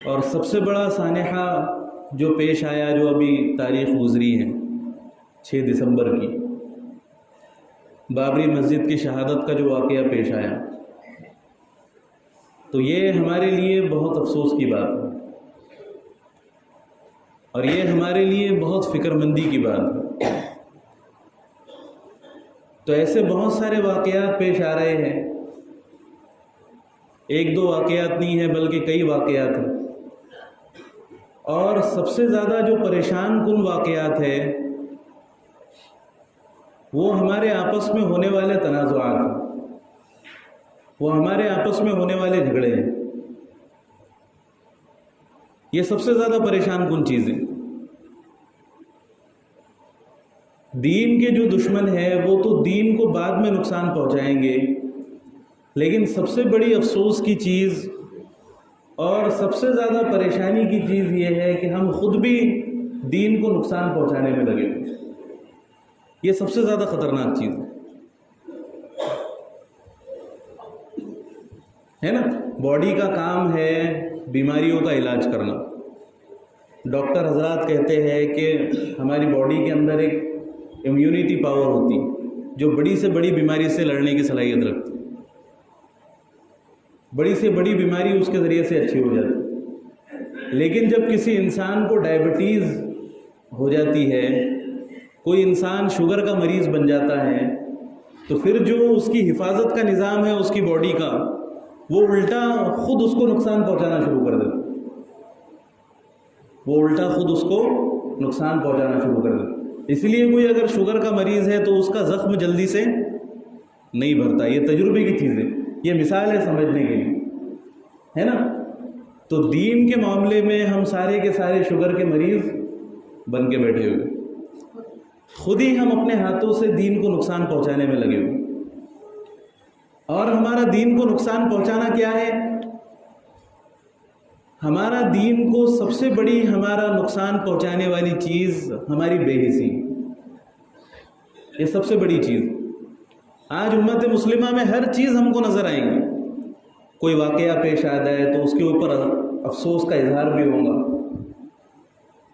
اور سب سے بڑا سانحہ جو پیش آیا، جو ابھی تاریخ گزری ہے 6 دسمبر کی، بابری مسجد کی شہادت کا جو واقعہ پیش آیا، تو یہ ہمارے لیے بہت افسوس کی بات ہے، اور یہ ہمارے لیے بہت فکر مندی کی بات ہے۔ تو ایسے بہت سارے واقعات پیش آ رہے ہیں، ایک دو واقعات نہیں ہیں بلکہ کئی واقعات ہیں، اور سب سے زیادہ جو پریشان کن واقعات ہیں وہ ہمارے آپس میں ہونے والے تنازعات ہیں، وہ ہمارے آپس میں ہونے والے جھگڑے ہیں۔ یہ سب سے زیادہ پریشان کن چیز ہے۔ دین کے جو دشمن ہیں وہ تو دین کو بعد میں نقصان پہنچائیں گے، لیکن سب سے بڑی افسوس کی چیز اور سب سے زیادہ پریشانی کی چیز یہ ہے کہ ہم خود بھی دین کو نقصان پہنچانے میں لگے ہوئے۔ یہ سب سے زیادہ خطرناک چیز ہے نا۔ باڈی کا کام ہے بیماریوں کا علاج کرنا۔ ڈاکٹر حضرات کہتے ہیں کہ ہماری باڈی کے اندر ایک امیونٹی پاور ہوتی جو بڑی سے بڑی بیماری سے لڑنے کی صلاحیت رکھتی، بڑی سے بڑی بیماری اس کے ذریعے سے اچھی ہو جاتی۔ لیکن جب کسی انسان کو ڈائبٹیز ہو جاتی ہے، کوئی انسان شوگر کا مریض بن جاتا ہے، تو پھر جو اس کی حفاظت کا نظام ہے اس کی باڈی کا، وہ الٹا خود اس کو نقصان پہنچانا شروع کر دیتا، وہ الٹا خود اس کو نقصان پہنچانا شروع کر دیتا۔ اس لیے کوئی اگر شوگر کا مریض ہے تو اس کا زخم جلدی سے نہیں بھرتا۔ یہ تجربے کی چیز ہے، یہ مثال ہے سمجھنے کے لیے، ہے نا۔ تو دین کے معاملے میں ہم سارے کے سارے شوگر کے مریض بن کے بیٹھے ہوئے، خود ہی ہم اپنے ہاتھوں سے دین کو نقصان پہنچانے میں لگے ہوئے۔ اور ہمارا دین کو نقصان پہنچانا کیا ہے؟ ہمارا دین کو سب سے بڑی ہمارا نقصان پہنچانے والی چیز ہماری بے حسی، یہ سب سے بڑی چیز۔ آج امت مسلمہ میں ہر چیز ہم کو نظر آئے گی، کوئی واقعہ پیش آ جائے تو اس کے اوپر افسوس کا اظہار بھی ہوگا،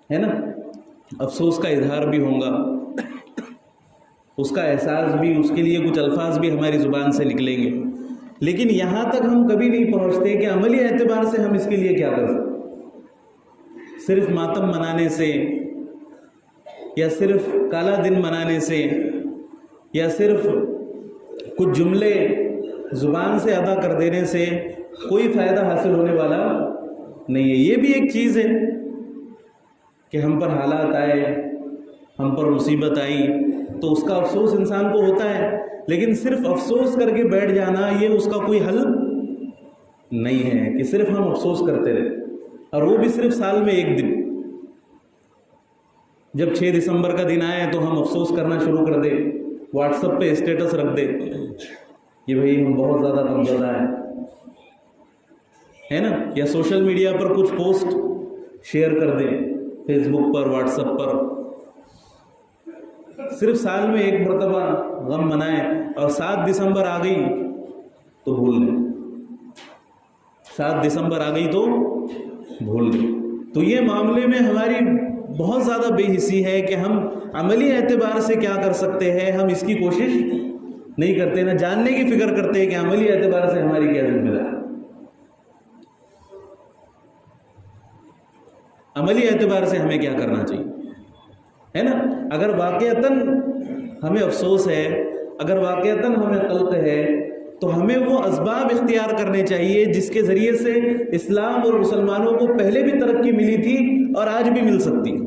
ہے نا، افسوس کا اظہار بھی ہوگا، اس کا احساس بھی، اس کے لیے کچھ الفاظ بھی ہماری زبان سے نکلیں گے، لیکن یہاں تک ہم کبھی نہیں پہنچتے کہ عملی اعتبار سے ہم اس کے لیے کیا کر سکتے۔ صرف ماتم منانے سے، یا صرف کالا دن منانے سے، یا صرف کچھ جملے زبان سے ادا کر دینے سے کوئی فائدہ حاصل ہونے والا نہیں ہے۔ یہ بھی ایک چیز ہے کہ ہم پر حالات آئے، ہم پر مصیبت آئی تو اس کا افسوس انسان کو ہوتا ہے، لیکن صرف افسوس کر کے بیٹھ جانا یہ اس کا کوئی حل نہیں ہے کہ صرف ہم افسوس کرتے رہے، اور وہ بھی صرف سال میں ایک دن۔ جب 6 دسمبر کا دن آئے تو ہم افسوس کرنا شروع کر دیں، واٹس ایپ پہ اسٹیٹس رکھ دیں کہ بھئی ہم بہت زیادہ غمزدہ ہیں، ہے نا، یا سوشل میڈیا پر کچھ پوسٹ شیئر کر دیں، فیس بک پر، واٹس ایپ پر۔ صرف سال میں ایک مرتبہ غم منائیں، اور 7 دسمبر آ گئی تو بھول لیں، 7 دسمبر آ گئی تو بھول لیں۔ تو یہ معاملے میں ہماری بہت زیادہ بے حسی ہے کہ ہم عملی اعتبار سے کیا کر سکتے ہیں، ہم اس کی کوشش نہیں کرتے، نہ جاننے کی فکر کرتے ہیں کہ عملی اعتبار سے ہماری کیا ذمہ داری، عملی اعتبار سے ہمیں کیا کرنا چاہیے، ہے نا۔ اگر واقعتاً ہمیں افسوس ہے، اگر واقعتاً ہمیں قلق ہے، تو ہمیں وہ اسباب اختیار کرنے چاہیے جس کے ذریعے سے اسلام اور مسلمانوں کو پہلے بھی ترقی ملی تھی اور آج بھی مل سکتی۔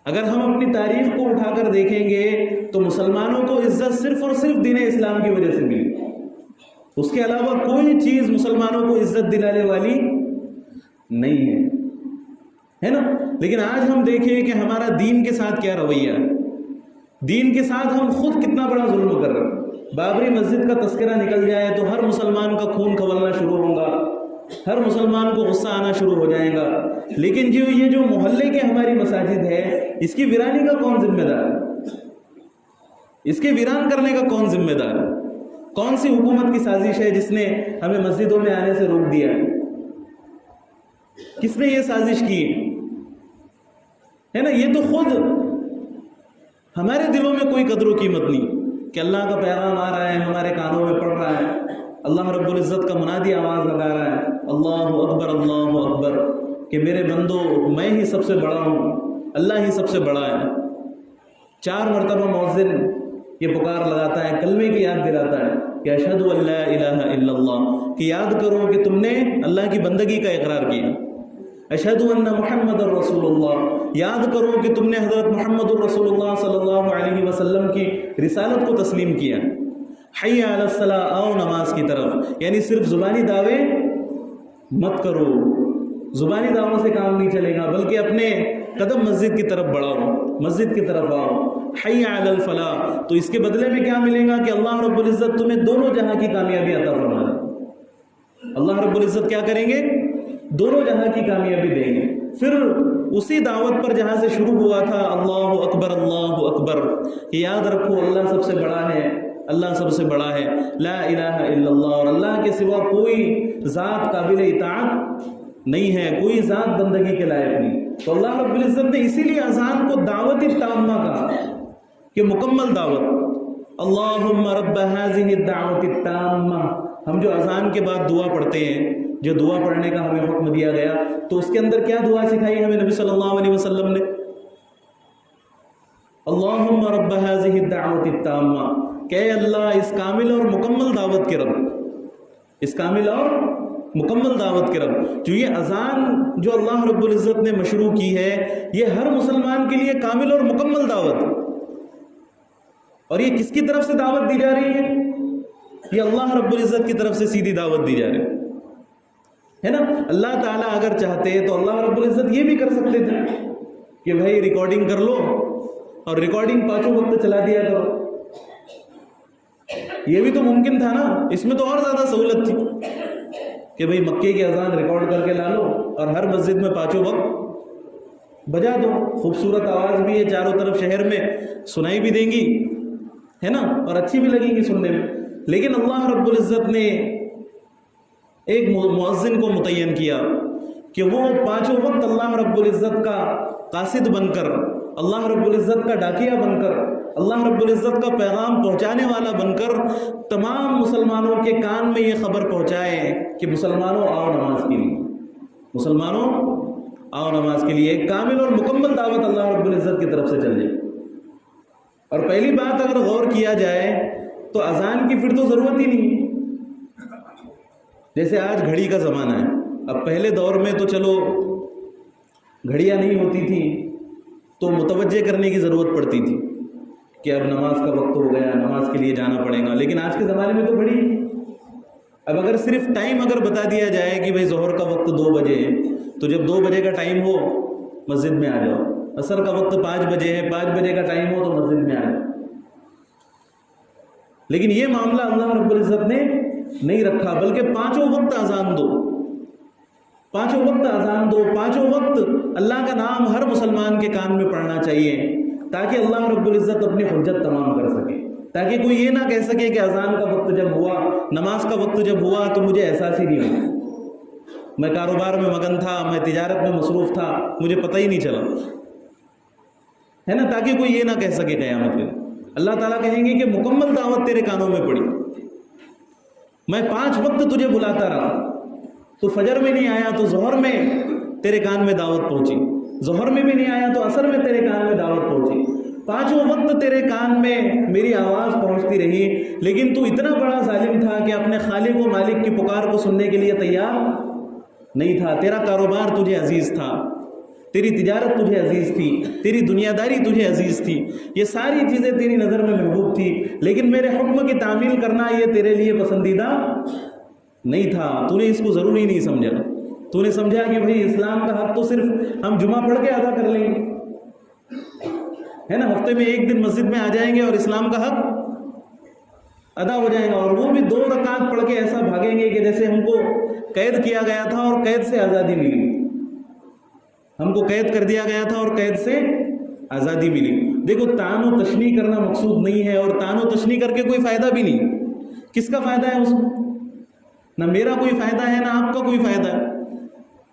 اگر ہم اپنی تاریخ کو اٹھا کر دیکھیں گے تو مسلمانوں کو عزت صرف اور صرف دین اسلام کی وجہ سے ملی، اس کے علاوہ کوئی چیز مسلمانوں کو عزت دلانے والی نہیں ہے نا۔ لیکن آج ہم دیکھیں کہ ہمارا دین کے ساتھ کیا رویہ ہے، دین کے ساتھ ہم خود کتنا بڑا ظلم کر رہے ہیں۔ بابری مسجد کا تذکرہ نکل جائے تو ہر مسلمان کا خون کھولنا شروع ہوگا، ہر مسلمان کو غصہ آنا شروع ہو جائے گا، لیکن یہ جو محلے کے ہماری مساجد ہے، اس کی ویرانی کا کون ذمہ دار ہے؟ اس کے ویران کرنے کا کون ذمہ دار ہے؟ کون سی حکومت کی سازش ہے جس نے ہمیں مسجدوں میں آنے سے روک دیا ہے؟ کس نے یہ سازش کی ہے نا؟ یہ تو خود ہمارے دلوں میں کوئی قدر و قیمت نہیں کہ اللہ کا پیغام آ رہا ہے، ہمارے کانوں میں پڑ رہا ہے، اللہ رب العزت کا منادی آواز لگا رہا ہے، اللہ اکبر کہ میرے بندو میں ہی سب سے بڑا ہوں، اللہ ہی سب سے بڑا ہے۔ 4 مرتبہ مؤذن یہ پکار لگاتا ہے، کلمے کی یاد دلاتا ہے کہ اشہد ان لا الہ الا اللہ، کہ یاد کرو کہ تم نے اللہ کی بندگی کا اقرار کیا، اشہد ان محمد رسول اللہ، یاد کرو کہ تم نے حضرت محمد الرسول اللہ صلی اللہ علیہ وسلم کی رسالت کو تسلیم کیا، حی علی الصلاۃ، آؤ نماز کی طرف۔ یعنی صرف زبانی دعوے مت کرو، زبانی دعووں سے کام نہیں چلے گا، بلکہ اپنے قدم مسجد کی طرف بڑھاؤ، مسجد کی طرف آؤ، حی علی الفلاح۔ تو اس کے بدلے میں کیا ملے گا کہ اللہ رب العزت تمہیں دونوں جہاں کی کامیابی عطا فرما دے۔ اللہ رب العزت کیا کریں گے؟ دونوں جہاں کی کامیابی دیں گے۔ پھر اسی دعوت پر جہاں سے شروع ہوا تھا، اللہ اکبر، کہ یاد رکھو اللہ سب سے بڑا ہے، اللہ سب سے بڑا ہے، لا الہ الا اللہ، اور اللہ کے سوا کوئی ذات قابل اطاعت نہیں ہے، کوئی ذات بندگی کے لائق نہیں۔ تو اللہ رب العزت نے اسی لیے اذان کو دعوت تامہ کہا کہ مکمل دعوت، اللہم رب هذه الدعوت التامہ۔ ہم جو اذان کے بعد دعا پڑھتے ہیں، جو دعا پڑھنے کا ہمیں حکم دیا گیا، تو اس کے اندر کیا دعا سکھائی ہمیں نبی صلی اللہ علیہ وسلم نے؟ اللہم رب هذه الدعوت التامہ، کہ اے اللہ اس کامل اور مکمل دعوت کے رب، اس کامل اور مکمل دعوت کے رب۔ جو یہ اذان جو اللہ رب العزت نے مشروع کی ہے، یہ ہر مسلمان کے لیے کامل اور مکمل دعوت، اور یہ کس کی طرف سے دعوت دی جا رہی ہے؟ یہ اللہ رب العزت کی طرف سے سیدھی دعوت دی جا رہی ہے نا؟ اللہ تعالیٰ اگر چاہتے تو اللہ رب العزت یہ بھی کر سکتے تھے کہ بھائی ریکارڈنگ کر لو اور ریکارڈنگ 5 وقت چلا دیا کرو، یہ بھی تو ممکن تھا نا۔ اس میں تو اور زیادہ سہولت تھی کہ بھئی مکے کی اذان ریکارڈ کر کے لا لو اور ہر مسجد میں 5 وقت بجا دو، خوبصورت آواز بھی ہے، چاروں طرف شہر میں سنائی بھی دیں گی، ہے نا، اور اچھی بھی لگیں گی سننے میں۔ لیکن اللہ رب العزت نے ایک مؤذن کو متعین کیا کہ وہ 5 وقت اللہ رب العزت کا قاصد بن کر، اللہ رب العزت کا ڈاکیہ بن کر، اللہ رب العزت کا پیغام پہنچانے والا بن کر تمام مسلمانوں کے کان میں یہ خبر پہنچائے کہ مسلمانوں آؤ نماز کے لیے، مسلمانوں آؤ نماز کے لیے۔ ایک کامل اور مکمل دعوت اللہ رب العزت کی طرف سے چل جائے۔ اور پہلی بات اگر غور کیا جائے تو اذان کی پھر تو ضرورت ہی نہیں، جیسے آج گھڑی کا زمانہ ہے۔ اب پہلے دور میں تو چلو گھڑیاں نہیں ہوتی تھی تو متوجہ کرنے کی ضرورت پڑتی تھی کہ اب نماز کا وقت ہو گیا، نماز کے لیے جانا پڑے گا، لیکن آج کے زمانے میں تو گھڑی، اب اگر صرف ٹائم اگر بتا دیا جائے کہ بھائی ظہر کا وقت 2 بجے ہے، تو جب 2 بجے کا ٹائم ہو مسجد میں آ جاؤ، عصر کا وقت 5 بجے ہے، 5 بجے کا ٹائم ہو تو مسجد میں آ جاؤ۔ لیکن یہ معاملہ اللہ رب العزت نے نہیں رکھا، بلکہ 5 وقت اذان دو، 5 وقت اذان دو، 5 وقت اللہ کا نام ہر مسلمان کے کان میں پڑھنا چاہیے، تاکہ اللہ رب العزت اپنی حجت تمام کر سکے، تاکہ کوئی یہ نہ کہہ سکے کہ اذان کا وقت جب ہوا، نماز کا وقت جب ہوا تو مجھے احساس ہی نہیں ہوا، میں کاروبار میں مگن تھا، میں تجارت میں مصروف تھا، مجھے پتہ ہی نہیں چلا، ہے نا، تاکہ کوئی یہ نہ کہہ سکے قیامت میں۔ اللہ تعالیٰ کہیں گے کہ مکمل دعوت تیرے کانوں میں پڑی، میں 5 وقت تجھے بلاتا رہا، تو فجر میں نہیں آیا تو ظہر میں تیرے کان میں دعوت پہنچی، ظہر میں بھی نہیں آیا تو عصر میں تیرے کان میں دعوت پہنچی، 5 وقت تیرے کان میں میری آواز پہنچتی رہی، لیکن تو اتنا بڑا ظالم تھا کہ اپنے خالق و مالک کی پکار کو سننے کے لیے تیار نہیں تھا۔ تیرا کاروبار تجھے عزیز تھا، تیری تجارت تجھے عزیز تھی، تیری دنیا داری تجھے عزیز تھی، یہ ساری چیزیں تیری نظر میں محبوب تھی، لیکن میرے حکم کی تعمیل کرنا یہ تیرے لیے پسندیدہ نہیں تھا، تو نے اس کو ضروری نہیں سمجھا، تو نے سمجھا کہ بھئی اسلام کا حق تو صرف ہم جمعہ پڑھ کے ادا کر لیں گے، ہے نا، ہفتے میں 1 دن مسجد میں آ جائیں گے اور اسلام کا حق ادا ہو جائے گا، اور وہ بھی 2 رکعت پڑھ کے ایسا بھاگیں گے کہ جیسے ہم کو قید کیا گیا تھا اور قید سے آزادی ملی، ہم کو قید کر دیا گیا تھا اور قید سے آزادی ملی۔ دیکھو تعان و تشنیع کرنا مقصود نہیں ہے، اور تعان و تشنیع کر کے کوئی فائدہ بھی نہیں، کس کا فائدہ ہے اس میں؟ نہ میرا کوئی فائدہ ہے نہ آپ کا کوئی فائدہ ہے۔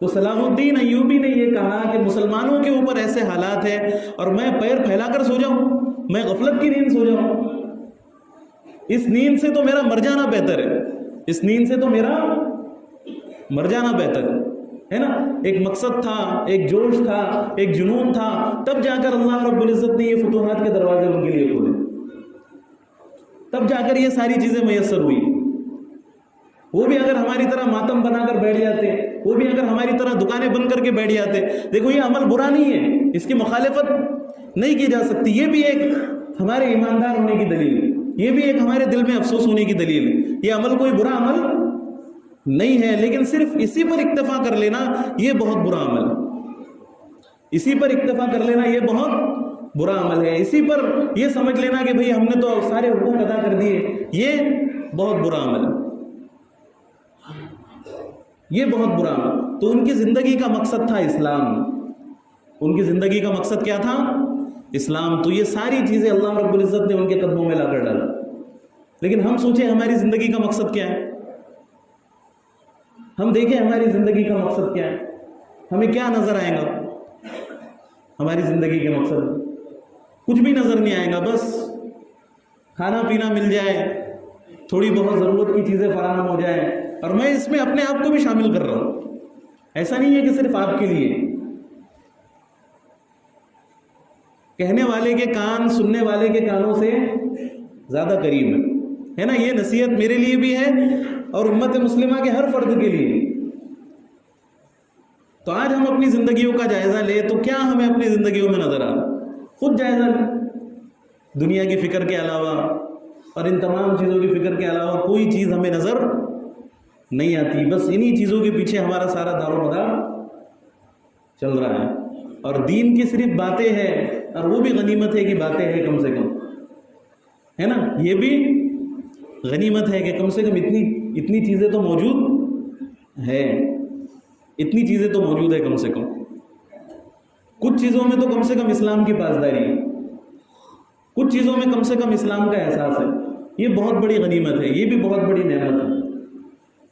تو صلاح الدین ایوبی نے یہ کہا کہ مسلمانوں کے اوپر ایسے حالات ہیں اور میں پیر پھیلا کر سو جاؤں، میں غفلت کی نیند سو جاؤں، اس نیند سے تو میرا مر جانا بہتر ہے، اس نیند سے تو میرا مر جانا بہتر ہے نا۔ ایک مقصد تھا، ایک جوش تھا، ایک جنون تھا، تب جا کر اللہ رب العزت نے یہ فتوحات کے دروازے ان کے لیے کھولے، تب جا کر یہ ساری چیزیں میسر ہوئی۔ وہ بھی اگر ہماری طرح ماتم بنا کر بیٹھ جاتے، وہ بھی اگر ہماری طرح دکانیں بند کر کے بیٹھ جاتے، دیکھو یہ عمل برا نہیں ہے، اس کی مخالفت نہیں کی جا سکتی، یہ بھی ایک ہمارے ایماندار ہونے کی دلیل ہے، یہ بھی ایک ہمارے دل میں افسوس ہونے کی دلیل ہے۔ یہ عمل کوئی برا عمل نہیں ہے، لیکن صرف اسی پر اکتفا کر لینا یہ بہت برا عمل ہے، اسی پر اکتفا کر لینا یہ بہت برا عمل ہے، اسی پر یہ سمجھ لینا کہ بھئی ہم نے تو سارے حقوق ادا کر دیے، یہ بہت برا عمل ہے، یہ بہت برا عمل۔ تو ان کی زندگی کا مقصد تھا اسلام، ان کی زندگی کا مقصد کیا تھا؟ اسلام۔ تو یہ ساری چیزیں اللہ رب العزت نے ان کے قدموں میں لا کر ڈالا۔ لیکن ہم سوچیں ہماری زندگی کا مقصد کیا ہے، ہم دیکھیں ہماری زندگی کا مقصد کیا ہے، ہمیں کیا نظر آئے گا؟ ہماری زندگی کے مقصد کچھ بھی نظر نہیں آئے گا، بس کھانا پینا مل جائے، تھوڑی بہت ضرورت کی چیزیں فراہم ہو جائیں، اور میں اس میں اپنے آپ کو بھی شامل کر رہا ہوں، ایسا نہیں ہے کہ صرف آپ کے لیے۔ کہنے والے کے کان سننے والے کے کانوں سے زیادہ قریب ہے نا، یہ نصیحت میرے لیے بھی ہے اور امت مسلمہ کے ہر فرد کے لیے۔ تو آج ہم اپنی زندگیوں کا جائزہ لیں تو کیا ہمیں اپنی زندگیوں میں نظر آ رہا؟ خود جائزہ لیں، دنیا کی فکر کے علاوہ اور ان تمام چیزوں کی فکر کے علاوہ کوئی چیز ہمیں نظر نہیں آتی، بس انہی چیزوں کے پیچھے ہمارا سارا دار و مدار چل رہا ہے، اور دین کی صرف باتیں ہیں، اور وہ بھی غنیمت ہے کہ باتیں ہیں کم سے کم، ہے نا، یہ بھی غنیمت ہے کہ کم سے کم اتنی چیزیں تو موجود ہے، اتنی چیزیں تو موجود ہے کم سے کم۔ کچھ چیزوں میں تو کم سے کم اسلام کی پاسداری ہے، کچھ چیزوں میں کم سے کم اسلام کا احساس ہے، یہ بہت بڑی غنیمت ہے، یہ بھی بہت بڑی نعمت ہے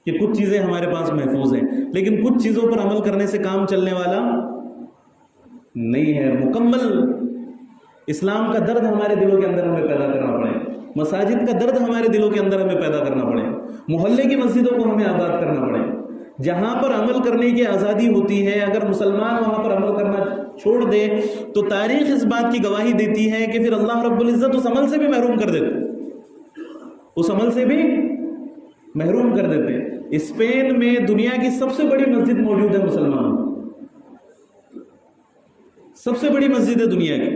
کہ کچھ چیزیں ہمارے پاس محفوظ ہیں، لیکن کچھ چیزوں پر عمل کرنے سے کام چلنے والا نہیں ہے۔ مکمل اسلام کا درد ہمارے دلوں کے اندر ہمیں پیدا کرنا پڑے، مساجد کا درد ہمارے دلوں کے اندر ہمیں پیدا کرنا پڑے، محلے کی مسجدوں کو ہمیں آباد کرنا پڑے، جہاں پر عمل کرنے کی آزادی ہوتی ہے، اگر مسلمان وہاں پر عمل کرنا چھوڑ دے تو تاریخ اس بات کی گواہی دیتی ہے کہ پھر اللہ رب العزت اس عمل سے بھی محروم کر دیتے، اس عمل سے بھی محروم کر دیتے۔ اسپین میں دنیا کی سب سے بڑی مسجد موجود ہے مسلمانوں، سب سے بڑی مسجد ہے دنیا کی،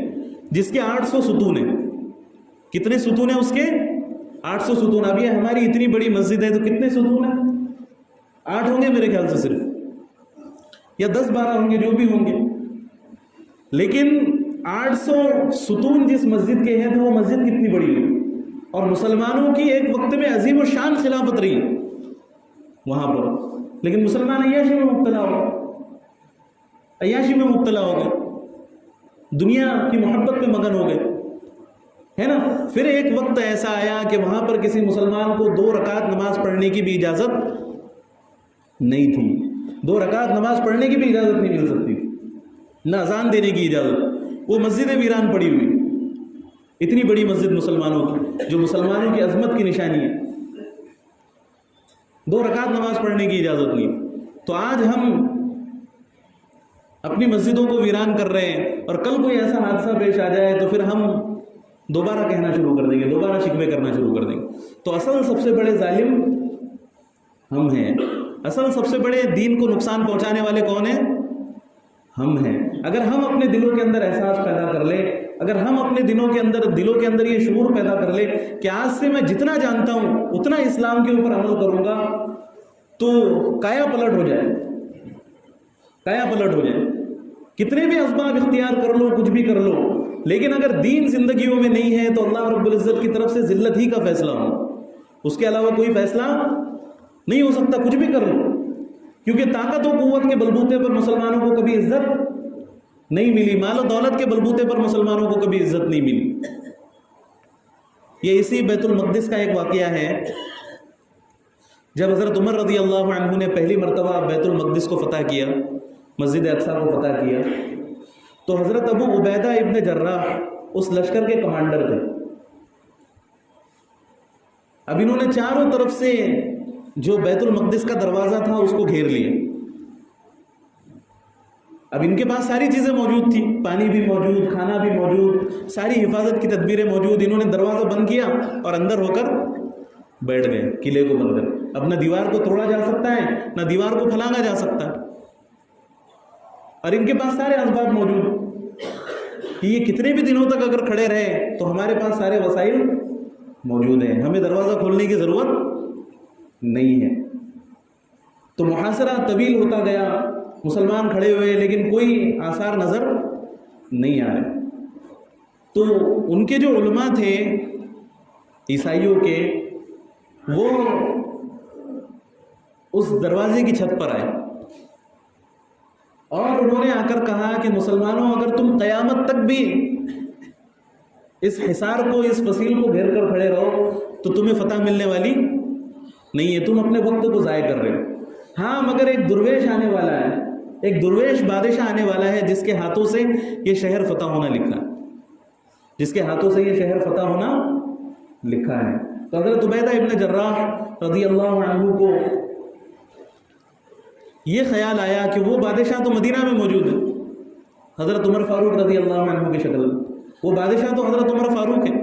جس کے 800 ستون ہیں۔ کتنے ستون ہیں اس کے؟ 800 ستون۔ اب یہ ہماری اتنی بڑی مسجد ہے تو کتنے ستون ہیں؟ 8 ہوں گے میرے خیال سے صرف، یا 10-12 ہوں گے، جو بھی ہوں گے، لیکن 800 ستون جس مسجد کے ہیں تو وہ مسجد کتنی بڑی ہے، اور مسلمانوں کی ایک وقت میں عظیم و شان خلافت رہی وہاں پر، لیکن مسلمان عیاشی میں مبتلا ہو گئے، عیاشی میں مبتلا ہو گئے، دنیا کی محبت پہ مگن ہو گئے، ہے نا۔ پھر ایک وقت ایسا آیا کہ وہاں پر کسی مسلمان کو 2 رکعت نماز پڑھنے کی بھی اجازت نہیں تھی، 2 رکعت نماز پڑھنے کی بھی اجازت نہیں مل سکتی، نہ اذان دینے کی اجازت، وہ مسجد ویران پڑی ہوئی، اتنی بڑی مسجد مسلمانوں کی، جو مسلمانوں کی عظمت کی نشانی ہے، 2 رکعت نماز پڑھنے کی اجازت نہیں۔ تو آج ہم اپنی مسجدوں کو ویران کر رہے ہیں، اور کل کوئی ایسا حادثہ پیش آ جائے تو پھر ہم دوبارہ کہنا شروع کر دیں گے، دوبارہ شکوے کرنا شروع کر دیں گے۔ تو اصل سب سے بڑے ظالم ہم ہیں، اصل سب سے بڑے دین کو نقصان پہنچانے والے کون ہیں؟ ہم ہیں۔ اگر ہم اپنے دلوں کے اندر احساس پیدا کر لیں، اگر ہم اپنے دلوں کے اندر یہ شعور پیدا کر لیں کہ آج سے میں جتنا جانتا ہوں اتنا اسلام کے اوپر عمل کروں گا، تو کایا پلٹ ہو جائے، کایا پلٹ ہو جائے۔ کتنے بھی اسباب اختیار کر لو، کچھ بھی کر لو، لیکن اگر دین زندگیوں میں نہیں ہے تو اللہ رب العزت کی طرف سے ذلت ہی کا فیصلہ ہو، اس کے علاوہ کوئی فیصلہ نہیں ہو سکتا، کچھ بھی کر لو، کیونکہ طاقت و قوت کے بلبوتے پر مسلمانوں کو کبھی عزت نہیں ملی، مال و دولت کے بلبوتے پر مسلمانوں کو کبھی عزت نہیں ملی۔ یہ اسی بیت المقدس کا ایک واقعہ ہے جب حضرت عمر رضی اللہ عنہ نے پہلی مرتبہ بیت المقدس کو فتح کیا، مسجد اقصیٰ کو فتح کیا، تو حضرت ابو عبیدہ ابن جراح اس لشکر کے کمانڈر تھے۔ اب انہوں نے چاروں طرف سے جو بیت المقدس کا دروازہ تھا اس کو گھیر لیا۔ اب ان کے پاس ساری چیزیں موجود تھی، پانی بھی موجود، کھانا بھی موجود، ساری حفاظت کی تدبیریں موجود۔ انہوں نے دروازہ بند کیا اور اندر ہو کر بیٹھ گئے قلعے کو بند کر۔ اب نہ دیوار کو توڑا جا سکتا ہے، نہ دیوار کو پھلانگا جا سکتا ہے، اور ان کے پاس سارے اسباب موجود کہ یہ کتنے بھی دنوں تک اگر کھڑے رہے تو ہمارے پاس سارے وسائل موجود ہیں، ہمیں دروازہ کھولنے کی ضرورت نہیں ہے۔ تو محاصرہ طویل ہوتا گیا، مسلمان کھڑے ہوئے لیکن کوئی آثار نظر نہیں آ رہے۔ تو ان کے جو علماء تھے عیسائیوں کے، وہ اس دروازے کی چھت پر آئے اور انہوں نے آ کر کہا کہ مسلمانوں، اگر تم قیامت تک بھی اس حصار کو، اس فصیل کو گھیر کر کھڑے رہو تو تمہیں فتح ملنے والی نہیں ہے، تم اپنے وقت کو ضائع کر رہے ہو۔ ہاں مگر ایک درویش آنے والا ہے، ایک درویش بادشاہ آنے والا ہے جس کے ہاتھوں سے یہ شہر فتح ہونا لکھا ہے، جس کے ہاتھوں سے یہ شہر فتح ہونا لکھا ہے۔ تو حضرت عبیدہ ابن جراح رضی اللہ عنہ کو یہ خیال آیا کہ وہ بادشاہ تو مدینہ میں موجود ہے، حضرت عمر فاروق رضی اللہ عنہ کی شکل میں، وہ بادشاہ تو حضرت عمر فاروق ہے۔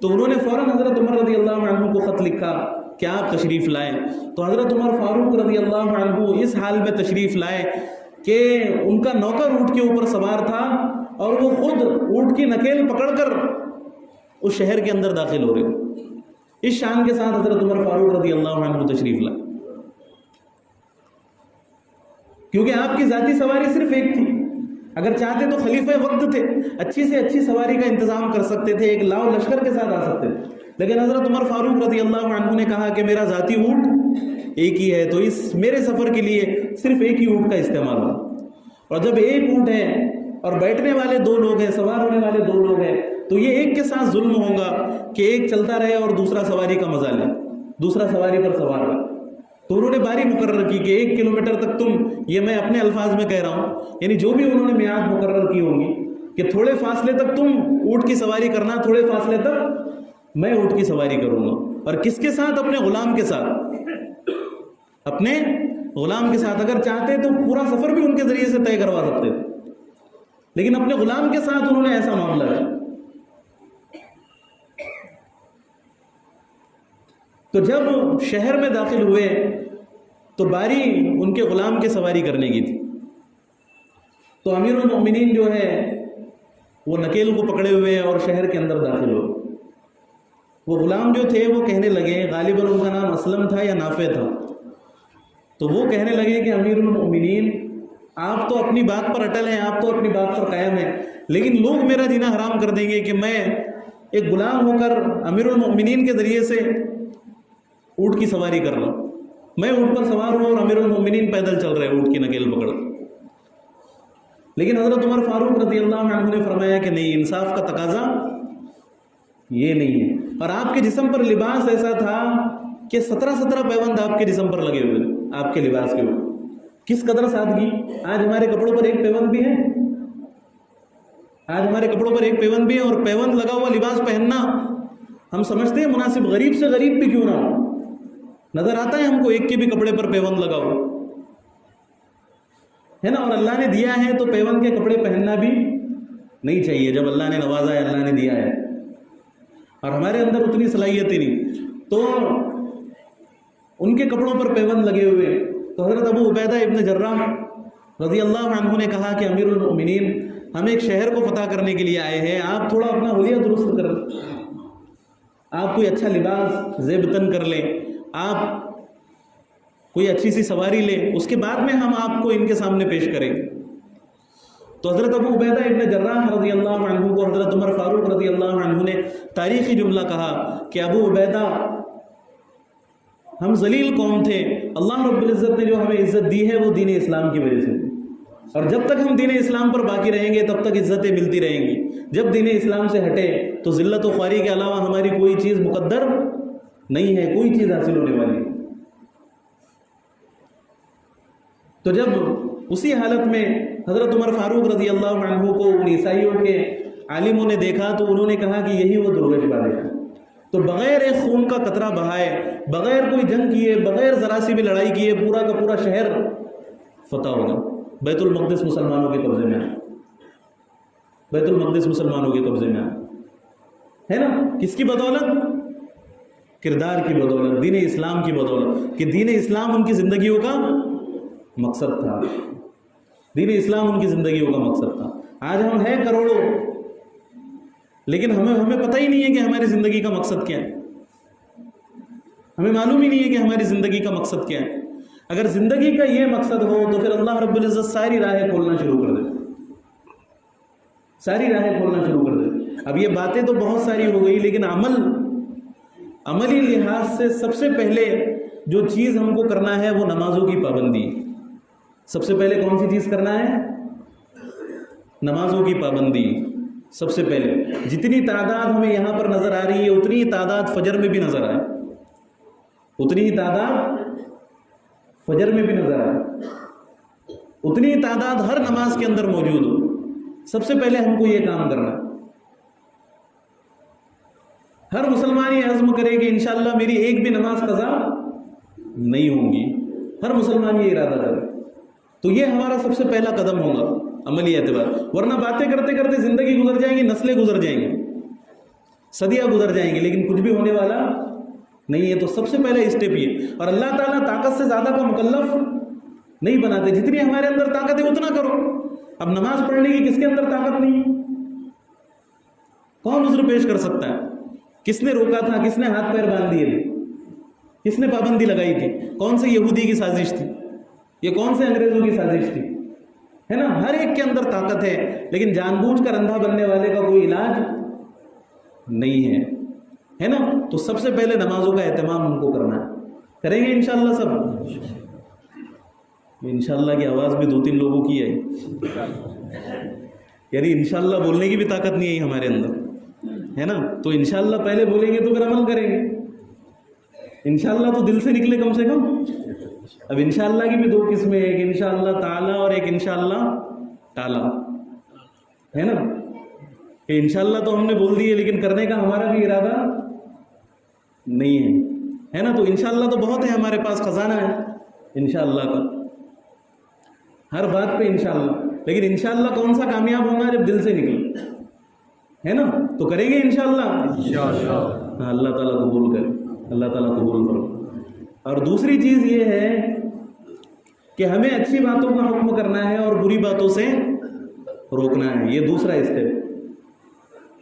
تو انہوں نے فوراً حضرت عمر رضی اللہ عنہ کو خط لکھا کہ آپ تشریف لائیں۔ تو حضرت عمر فاروق رضی اللہ عنہ اس حال میں تشریف لائے کہ ان کا نوکر اونٹ کے اوپر سوار تھا اور وہ خود اونٹ کی نکیل پکڑ کر اس شہر کے اندر داخل ہو رہے۔ اس شان کے ساتھ حضرت عمر فاروق رضی اللہ عنہ تشریف لائے، کیونکہ آپ کی ذاتی سواری صرف ایک تھی۔ اگر چاہتے تو خلیفہ وقت تھے، اچھی سے اچھی سواری کا انتظام کر سکتے تھے، ایک لاؤ لشکر کے ساتھ آ سکتے تھے، لیکن حضرت عمر فاروق رضی اللہ عنہ نے کہا کہ میرا ذاتی اونٹ ایک ہی ہے، تو اس میرے سفر کے لیے صرف ایک ہی اونٹ کا استعمال ہو، اور جب ایک اونٹ ہے اور بیٹھنے والے دو لوگ ہیں، سوار ہونے والے دو لوگ ہیں، تو یہ ایک کے ساتھ ظلم ہوگا کہ ایک چلتا رہے اور دوسرا سواری کا مزہ لے، دوسرا سواری پر سوار رہے۔ تو انہوں نے باری مقرر کی کہ 1 کلومیٹر تک تم، یہ میں اپنے الفاظ میں کہہ رہا ہوں، یعنی جو بھی انہوں نے میعاد مقرر کی ہوں گی کہ تھوڑے فاصلے تک تم اونٹ کی سواری کرنا، تھوڑے فاصلے تک میں اونٹ کی سواری کروں گا، اور کس کے ساتھ؟ اپنے غلام کے ساتھ، اپنے غلام کے ساتھ۔ اگر چاہتے تو پورا سفر بھی ان کے ذریعے سے طے کروا سکتے تھے، لیکن اپنے غلام کے ساتھ انہوں نے ایسا معاملہ کیا۔ تو جب شہر میں داخل ہوئے تو باری ان کے غلام کے سواری کرنے کی تھی، تو امیر المؤمنین جو ہے وہ نکیل کو پکڑے ہوئے اور شہر کے اندر داخل ہوئے۔ وہ غلام جو تھے وہ کہنے لگے، غالباً ان کا نام اسلم تھا یا نافع تھا، تو وہ کہنے لگے کہ امیر المؤمنین آپ تو اپنی بات پر اٹل ہیں، آپ تو اپنی بات پر قائم ہیں، لیکن لوگ میرا جینا حرام کر دیں گے کہ میں ایک غلام ہو کر امیر المؤمنین کے ذریعے سے اونٹ کی سواری کر رہا ہوں، میں اونٹ پر سوار ہوں اور امیر المؤمنین پیدل چل رہے اونٹ کی نکیل پکڑ۔ لیکن حضرت عمر فاروق رضی اللہ عنہ نے فرمایا کہ نہیں، انصاف کا تقاضا یہ نہیں ہے۔ اور آپ کے جسم پر لباس ایسا تھا کہ 17 پیوند آپ کے جسم پر لگے ہوئے، آپ کے لباس کے اوپر، کس قدر سادگی۔ آج ہمارے کپڑوں پر ایک پیوند بھی ہے، آج ہمارے کپڑوں پر ایک پیوند بھی ہے، اور پیوند لگا ہوا لباس پہننا ہم سمجھتے ہیں مناسب، غریب سے غریب بھی کیوں نہ ہو، نظر آتا ہے ہم کو ایک کے بھی کپڑے پر پیوند لگا ہوا ہے نا۔ اور اللہ نے دیا ہے تو پیوند کے کپڑے پہننا بھی نہیں چاہیے، جب اللہ نے نوازا ہے، اللہ نے دیا ہے، اور ہمارے اندر اتنی صلاحیت ہی نہیں، تو ان کے کپڑوں پر پیوند لگے ہوئے۔ تو حضرت ابو عبیدہ ابن جراح رضی اللہ عنہ نے کہا کہ امیر المؤمنین، ہم ایک شہر کو فتح کرنے کے لیے آئے ہیں، آپ تھوڑا اپنا حلیہ درست کر لیں، آپ کوئی اچھا لباس زیب تن کر لیں، آپ کوئی اچھی سی سواری لیں، اس کے بعد میں ہم آپ کو ان کے سامنے پیش کریں گے۔ تو حضرت ابو عبیدہ ابن جراح رضی اللہ عنہ کو حضرت عمر فاروق رضی اللہ عنہ نے تاریخی جملہ کہا کہ ابو عبیدہ، ہم ذلیل قوم تھے، اللہ رب العزت نے جو ہمیں عزت دی ہے وہ دین اسلام کی وجہ سے، اور جب تک ہم دین اسلام پر باقی رہیں گے تب تک عزتیں ملتی رہیں گی، جب دین اسلام سے ہٹے تو ذلت و خواری کے علاوہ ہماری کوئی چیز مقدر نہیں ہے، کوئی چیز حاصل ہونے والی ہے۔ تو جب اسی حالت میں حضرت عمر فاروق رضی اللہ عنہ کو ان عیسائیوں کے عالموں نے دیکھا تو انہوں نے کہا کہ یہی وہ درویش والے ہیں، تو بغیر ایک خون کا قطرہ بہائے، بغیر کوئی جنگ کیے، بغیر ذرا سی بھی لڑائی کیے، پورا کا پورا شہر فتح ہوگا۔ بیت المقدس مسلمانوں کے قبضے میں آیا، بیت المقدس مسلمانوں کے قبضے میں آیا، ہے نا؟ کس کی بدولت؟ کردار کی بدولت، دین اسلام کی بدولت، کہ دین اسلام ان کی زندگیوں کا مقصد تھا، دین اسلام ان کی زندگیوں کا مقصد تھا۔ آج ہم ہیں کروڑوں، لیکن ہمیں پتہ ہی نہیں ہے کہ ہماری زندگی کا مقصد کیا ہے، ہمیں معلوم ہی نہیں ہے کہ ہماری زندگی کا مقصد کیا ہے۔ اگر زندگی کا یہ مقصد ہو تو پھر اللہ رب العزت ساری راہیں کھولنا شروع کر دے، ساری راہیں کھولنا شروع کر دے۔ اب یہ باتیں تو بہت ساری ہو گئی، لیکن عملی لحاظ سے سب سے پہلے جو چیز ہم کو کرنا ہے وہ نمازوں کی پابندی۔ سب سے پہلے کون سی چیز کرنا ہے؟ نمازوں کی پابندی سب سے پہلے۔ جتنی تعداد ہمیں یہاں پر نظر آ رہی ہے اتنی ہی تعداد فجر میں بھی نظر آئے، اتنی ہی تعداد فجر میں بھی نظر آئے، اتنی ہی تعداد ہر نماز کے اندر موجود ہو۔ سب سے پہلے ہم کو یہ کام کرنا ہے۔ ہر مسلمان یہ عزم کرے کہ انشاءاللہ میری ایک بھی نماز قضا نہیں ہوں گی، ہر مسلمان یہ ارادہ کرے، تو یہ ہمارا سب سے پہلا قدم ہوگا عملی اعتبار۔ ورنہ باتیں کرتے کرتے زندگی گزر جائیں گی، نسلیں گزر جائیں گی، صدیاں گزر جائیں گی، لیکن کچھ بھی ہونے والا نہیں ہے۔ تو سب سے پہلے اسٹیپ یہ، اور اللہ تعالیٰ طاقت سے زیادہ کا مکلف نہیں بناتے، جتنی ہمارے اندر طاقت ہے اتنا کرو۔ اب نماز پڑھنے کی کس کے اندر طاقت نہیں ہے؟ کون عذر پیش کر سکتا ہے؟ کس نے روکا تھا؟ کس نے ہاتھ پیر باندھ دیے تھے؟ کس نے پابندی لگائی تھی؟ کون سے یہودی کی سازش تھی؟ یہ کون سے انگریزوں کی سازش تھی؟ ہے نا؟ ہر ایک کے اندر طاقت ہے، لیکن جان بوجھ کر اندھا بننے والے کا کوئی علاج نہیں ہے نا؟ تو سب سے پہلے نمازوں کا اہتمام ہم کو کرنا ہے۔ کریں گے انشاءاللہ سب؟ انشاءاللہ کی آواز بھی 2-3 لوگوں کی ہے، یعنی انشاءاللہ بولنے کی بھی طاقت نہیں ہے ہمارے اندر، ہے نا؟ تو انشاءاللہ پہلے بولیں گے تو پھر عمل کریں گے۔ انشاءاللہ تو دل سے نکلے کم سے کم۔ اب انشاءاللہ کی بھی 2 قسمیں ہیں، ایک انشاءاللہ تعالی اور ایک انشاءاللہ تعالی، ہے نا؟ کہ انشاءاللہ تو ہم نے بول دی ہے لیکن کرنے کا ہمارا بھی ارادہ نہیں ہے نا؟ تو انشاءاللہ تو بہت ہے ہمارے پاس، خزانہ ہے انشاءاللہ کا، ہر بات پہ انشاءاللہ، لیکن انشاءاللہ کون سا کامیاب ہوگا جب دل سے نکلے، ہے نا؟ تو کریں گے انشاءاللہ؟ ہاں، اللہ تعالیٰ قبول کرے، اللہ تعالیٰ قبول کرو۔ اور دوسری چیز یہ ہے کہ ہمیں اچھی باتوں کا حکم کرنا ہے اور بری باتوں سے روکنا ہے، یہ دوسرا اسٹیپ۔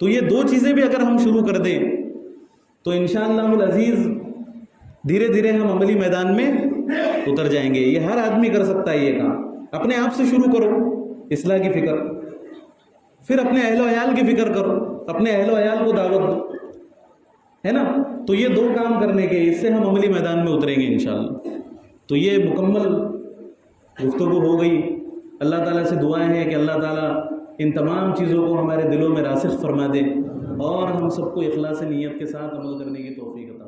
تو یہ 2 چیزیں بھی اگر ہم شروع کر دیں تو انشاءاللہ العزیز دھیرے دھیرے ہم عملی میدان میں اتر جائیں گے۔ یہ ہر آدمی کر سکتا ہے یہ کام۔ اپنے آپ سے شروع کرو اصلاح کی فکر، پھر اپنے اہل و عیال کی فکر کرو، اپنے اہل و عیال کو دعوت دو، ہے نا؟ تو یہ 2 کام کرنے کے، اس سے ہم عملی میدان میں اتریں گے انشاءاللہ۔ تو یہ مکمل گفتگو ہو گئی۔ اللہ تعالیٰ سے دعائیں ہیں کہ اللہ تعالیٰ ان تمام چیزوں کو ہمارے دلوں میں راسخ فرما دے اور ہم سب کو اخلاص نیت کے ساتھ عمل کرنے کی توفیق عطا